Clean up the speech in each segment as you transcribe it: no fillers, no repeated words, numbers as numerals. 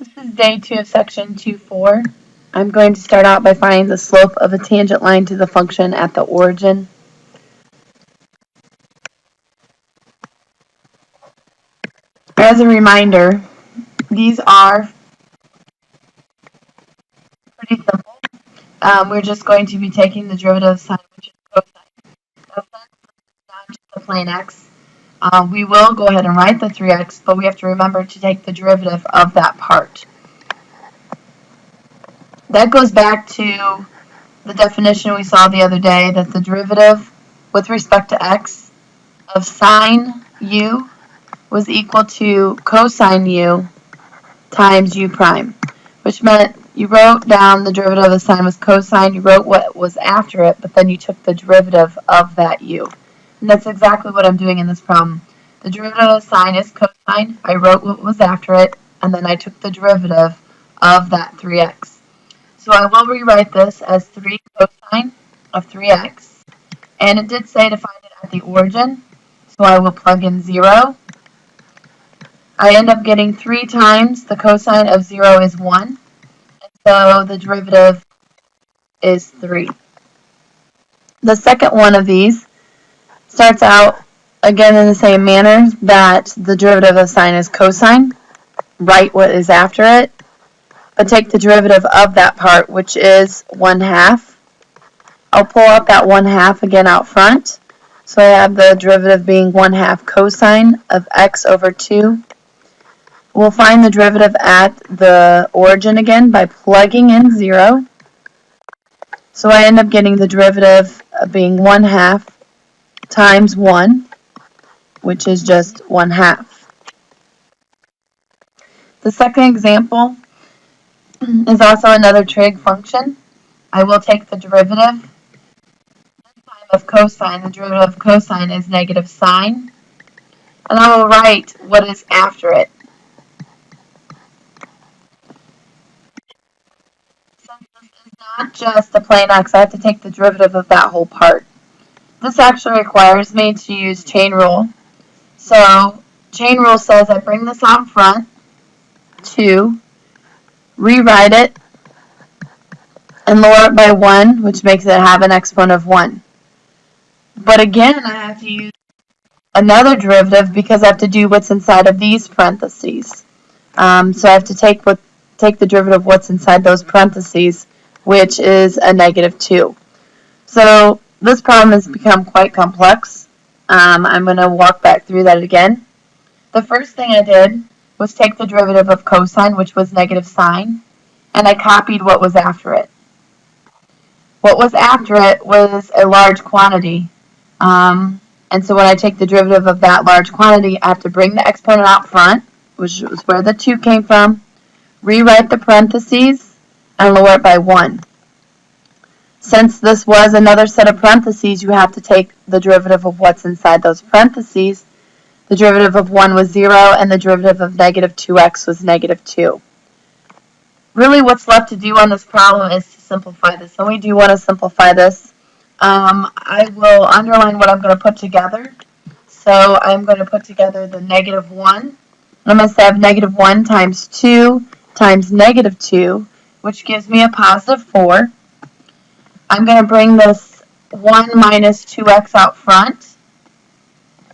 This is day 2 of section 2.4. I'm going to start out by finding the slope of a tangent line to the function at the origin. As a reminder, these are pretty simple. We're just going to be taking the derivative of sine, which is cosine. Now, since it's not just a plain x, we will go ahead and write the 3x, but we have to remember to take the derivative of that part. That goes back to the definition we saw the other day, that the derivative with respect to x of sine u was equal to cosine u times u prime, which meant you wrote down the derivative of the sine was cosine, you wrote what was after it, but then you took the derivative of that u. And that's exactly what I'm doing in this problem. The derivative of sine is cosine, I wrote what was after it, and then I took the derivative of that 3x. So I will rewrite this as 3 cosine of 3x, and it did say to find it at the origin, so I will plug in 0. I end up getting 3 times the cosine of 0 is 1, and so the derivative is 3. The second one of these starts out again in the same manner, that the derivative of sine is cosine, write what is after it, but take the derivative of that part, which is 1/2. I'll pull out that 1/2 again out front, so I have the derivative being 1/2 cosine of x over 2. We'll find the derivative at the origin again by plugging in 0. So I end up getting the derivative being 1/2 times 1, which is just 1/2. The second example is also another trig function. I will take the derivative of cosine. The derivative of cosine is negative sine, and I will write what is after it. Since this is not just a plain x, I have to take the derivative of that whole part. This actually requires me to use chain rule. So chain rule says I bring this out front, 2, rewrite it, and lower it by 1, which makes it have an exponent of 1. But again, I have to use another derivative because I have to do what's inside of these parentheses. So I have to take the derivative of what's inside those parentheses, which is a negative 2. So this problem has become quite complex. I'm going to walk back through that again. The first thing I did was take the derivative of cosine, which was negative sine, and I copied what was after it. What was after it was a large quantity. And so when I take the derivative of that large quantity, I have to bring the exponent out front, which was where the 2 came from, rewrite the parentheses, and lower it by 1. Since this was another set of parentheses, you have to take the derivative of what's inside those parentheses. The derivative of 1 was 0, and the derivative of negative 2x was negative 2. Really, what's left to do on this problem is to simplify this. So we do want to simplify this. I will underline what I'm going to put together. So I'm going to put together the negative 1. I'm going to say I have negative 1 times 2 times negative 2, which gives me a positive 4. I'm going to bring this 1 minus 2x out front,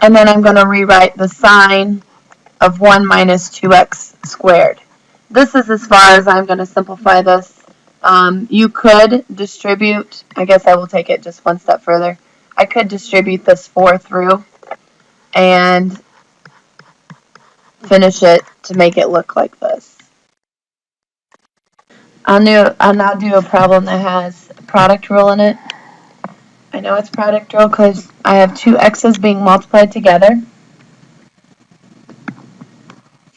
and then I'm going to rewrite the sign of 1 minus 2x squared. This is as far as I'm going to simplify this. You could distribute, I guess I will take it just one step further. I could distribute this 4 through and finish it to make it look like this. I'll now do a problem that has a product rule in it. I know it's product rule because I have 2 x's being multiplied together.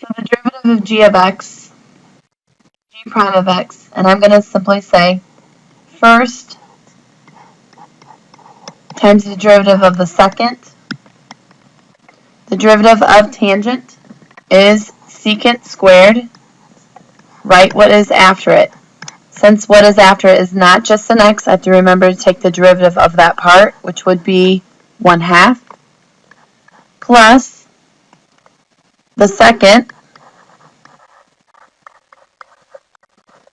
So the derivative of g of x, g prime of x, and I'm going to simply say first times the derivative of the second. The derivative of tangent is secant squared. Write what is after it. Since what is after it is not just an x, I have to remember to take the derivative of that part, which would be 1/2, plus the second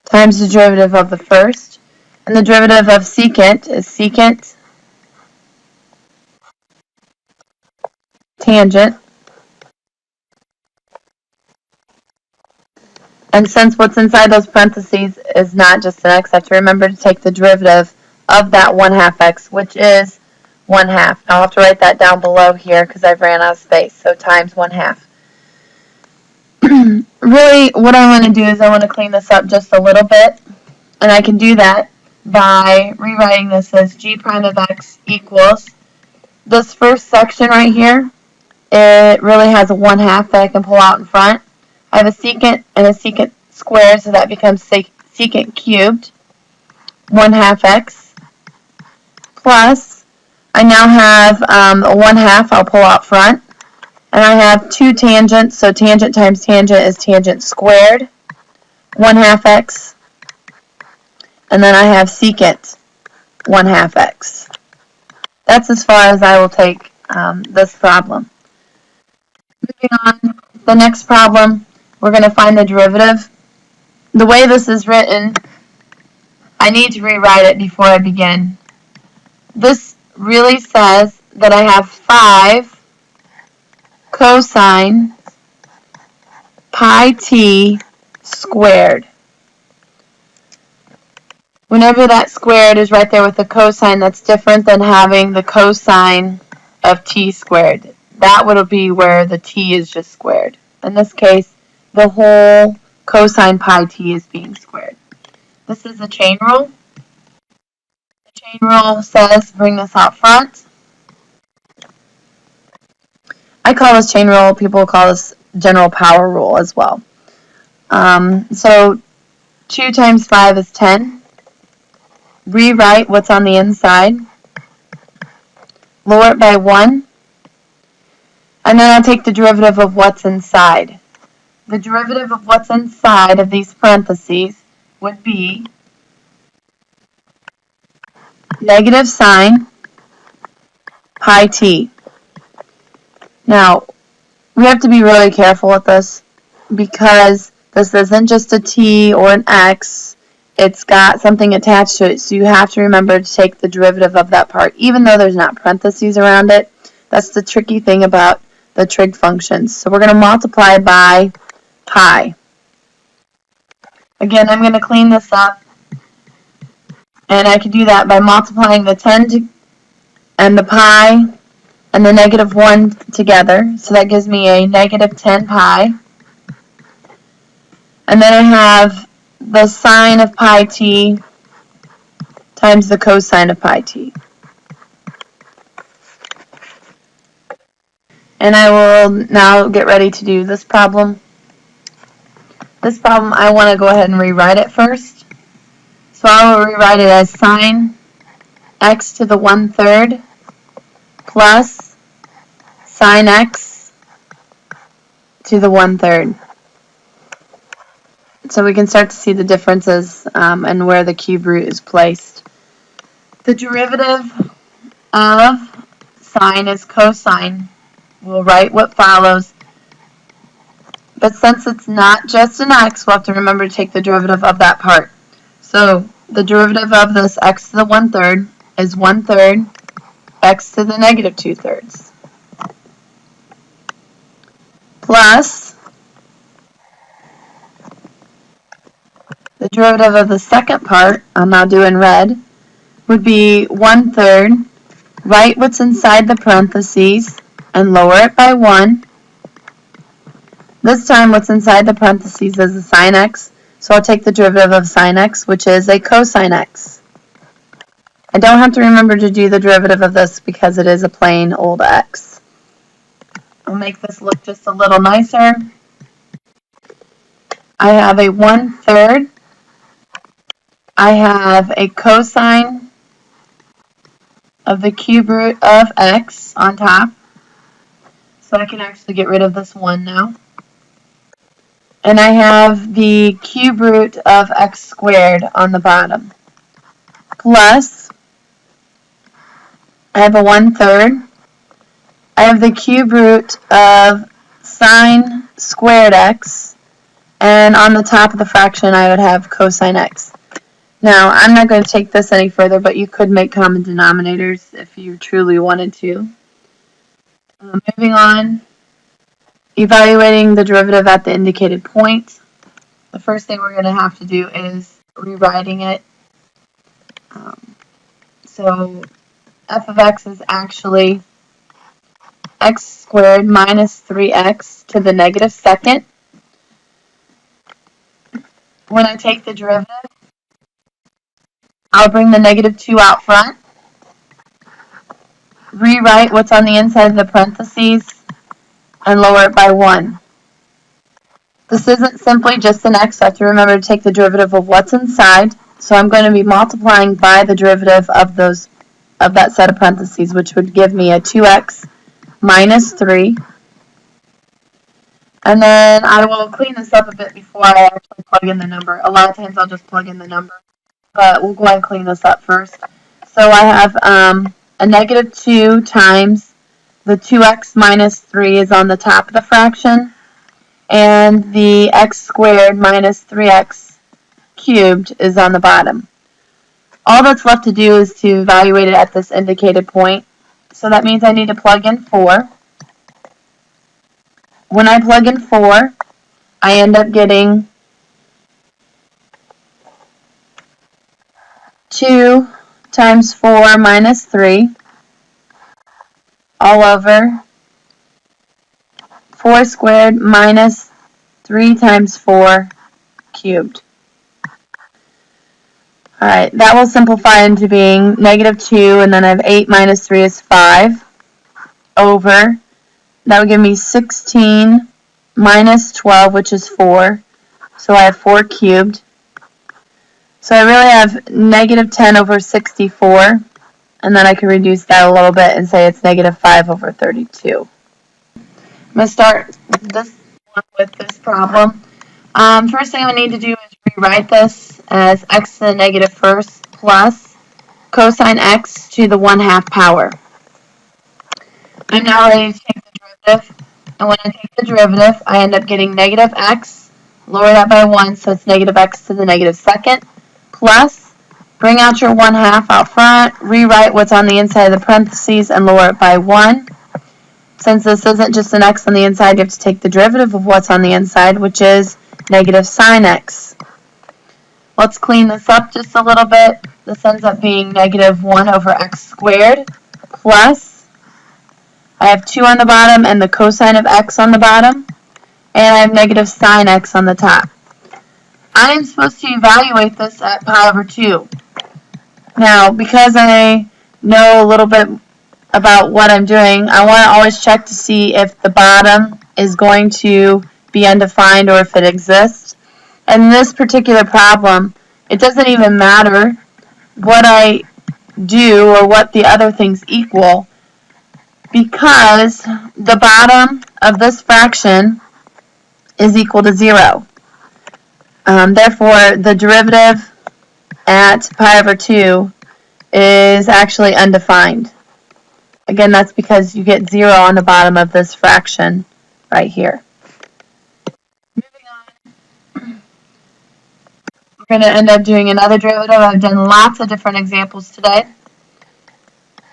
times the derivative of the first. And the derivative of secant is secant tangent. And since what's inside those parentheses is not just an x, I have to remember to take the derivative of that 1/2 x, which is 1/2. I'll have to write that down below here because I've ran out of space. So times 1/2. Really, what I want to do is I want to clean this up just a little bit. And I can do that by rewriting this as g prime of x equals this first section right here. It really has a 1/2 that I can pull out in front. I have a secant and a secant squared, so that becomes secant cubed, 1/2 x, plus I now have a 1/2 I'll pull out front, and I have two tangents, so tangent times tangent is tangent squared, 1/2 x, and then I have secant 1/2 x. That's as far as I will take this problem. Moving on, the next problem, we're going to find the derivative. The way this is written, I need to rewrite it before I begin. This really says that I have 5 cosine pi t squared. Whenever that squared is right there with the cosine, that's different than having the cosine of t squared. That would be where the t is just squared. In this case, the whole cosine pi t is being squared. This is a chain rule. The chain rule says, bring this out front. I call this chain rule, people call this general power rule as well. So 2 times 5 is 10. Rewrite what's on the inside. Lower it by 1. And then I'll take the derivative of what's inside. The derivative of what's inside of these parentheses would be negative sine pi t. Now, we have to be really careful with this because this isn't just a t or an x. It's got something attached to it, so you have to remember to take the derivative of that part, even though there's not parentheses around it. That's the tricky thing about the trig functions. So we're going to multiply by pi. Again, I'm going to clean this up, and I can do that by multiplying the 10 and the pi and the negative 1 together. So that gives me a negative 10 pi. And then I have the sine of pi t times the cosine of pi t. And I will now get ready to do this problem. This problem, I want to go ahead and rewrite it first. So I will rewrite it as sine x to the 1/3 plus sine x to the 1/3. So we can start to see the differences and where the cube root is placed. The derivative of sine is cosine. We'll write what follows. But since it's not just an x, we'll have to remember to take the derivative of that part. So the derivative of this x to the 1/3 is 1/3 x to the negative 2/3 plus the derivative of the second part, I'm now doing red, would be 1/3. Write what's inside the parentheses and lower it by 1. This time what's inside the parentheses is a sine x, so I'll take the derivative of sine x, which is a cosine x. I don't have to remember to do the derivative of this because it is a plain old x. I'll make this look just a little nicer. I have a 1/3. I have a cosine of the cube root of x on top. So I can actually get rid of this 1 now. And I have the cube root of x squared on the bottom. Plus, I have a 1/3. I have the cube root of sine squared x And on the top of the fraction, I would have cosine x. Now, I'm not going to take this any further, but you could make common denominators if you truly wanted to. Moving on, evaluating the derivative at the indicated point. The first thing we're going to have to do is rewriting it. So f of x is actually x squared minus 3x to the negative second. When I take the derivative, I'll bring the negative 2 out front, rewrite what's on the inside of the parentheses, and lower it by 1. This isn't simply just an x, so I have to remember to take the derivative of what's inside. So I'm going to be multiplying by the derivative of that set of parentheses, which would give me a 2x minus 3. And then I will clean this up a bit before I actually plug in the number. A lot of times I'll just plug in the number, but we'll go ahead and clean this up first. So I have a negative 2 times the 2x minus 3 is on the top of the fraction, and the x squared minus 3x cubed is on the bottom. All that's left to do is to evaluate it at this indicated point. So that means I need to plug in 4. When I plug in 4, I end up getting 2 times 4 minus 3 all over 4 squared minus 3 times 4 cubed. Alright, that will simplify into being negative 2, and then I have 8 minus 3 is 5, over, that would give me 16 minus 12, which is 4, so I have 4 cubed. So I really have negative 10 over 64, and then I can reduce that a little bit and say it's negative 5 over 32. I'm going to start this one with this problem. First thing I need to do is rewrite this as x to the negative first plus cosine x to the 1/2 power. I'm now ready to take the derivative, and when I take the derivative, I end up getting negative x, lower that by 1, so it's negative x to the negative second, plus, bring out your 1/2 out front, rewrite what's on the inside of the parentheses, and lower it by 1. Since this isn't just an x on the inside, you have to take the derivative of what's on the inside, which is negative sine x. Let's clean this up just a little bit. This ends up being negative 1 over x squared plus, I have 2 on the bottom and the cosine of x on the bottom, and I have negative sine x on the top. I am supposed to evaluate this at pi over 2. Now, because I know a little bit about what I'm doing, I want to always check to see if the bottom is going to be undefined or if it exists. In this particular problem, it doesn't even matter what I do or what the other things equal, because the bottom of this fraction is equal to 0. Therefore, the derivative at pi over 2 is actually undefined. Again, that's because you get 0 on the bottom of this fraction right here. We're going to end up doing another derivative. I've done lots of different examples today.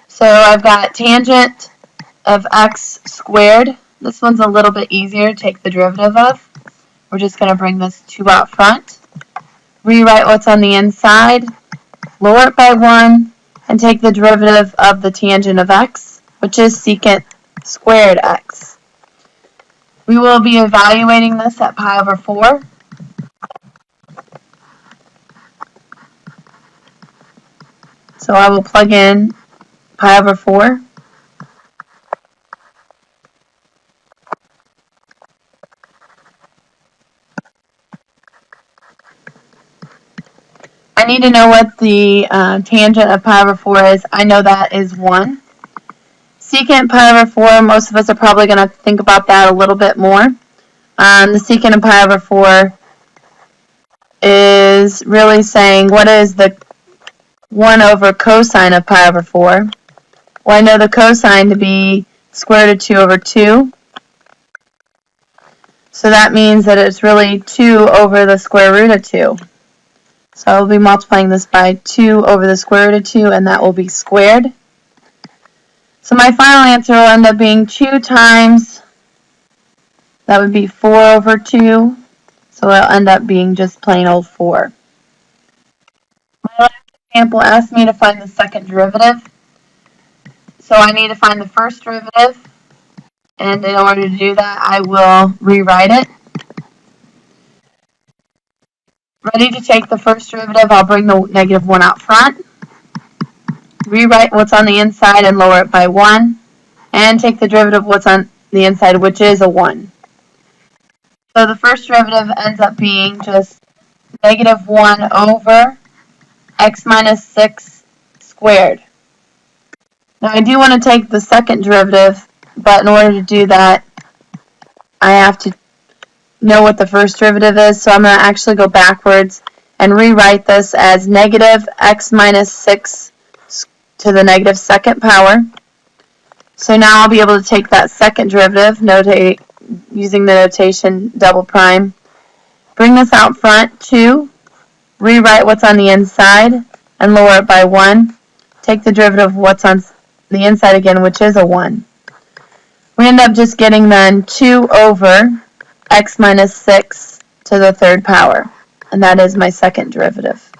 So I've got tangent of x squared. This one's a little bit easier to take the derivative of. We're just going to bring this 2 out front, rewrite what's on the inside, lower it by 1, and take the derivative of the tangent of x, which is secant squared x. We will be evaluating this at pi over 4. So I will plug in pi over 4. I need to know what the tangent of pi over 4 is. I know that is 1. Secant pi over 4, most of us are probably going to think about that a little bit more. The secant of pi over 4 is really saying what is the 1 over cosine of pi over 4. Well, I know the cosine to be square root of 2 over 2. So that means that it's really 2 over the square root of 2. So I will be multiplying this by 2 over the square root of 2, and that will be squared. So my final answer will end up being 2 times, that would be 4 over 2. So it'll end up being just plain old 4. My last example asked me to find the second derivative. So I need to find the first derivative. And in order to do that, I will rewrite it. Ready to take the first derivative, I'll bring the negative 1 out front. Rewrite what's on the inside and lower it by 1. And take the derivative of what's on the inside, which is a 1. So the first derivative ends up being just negative 1 over x minus 6 squared. Now I do want to take the second derivative, but in order to do that, I have to know what the first derivative is, so I'm going to actually go backwards and rewrite this as negative x minus 6 to the negative second power. So now I'll be able to take that second derivative, using the notation double prime, bring this out front, 2, rewrite what's on the inside, and lower it by 1. Take the derivative of what's on the inside again, which is a 1. We end up just getting then 2 over x minus 6 to the third power, and that is my second derivative.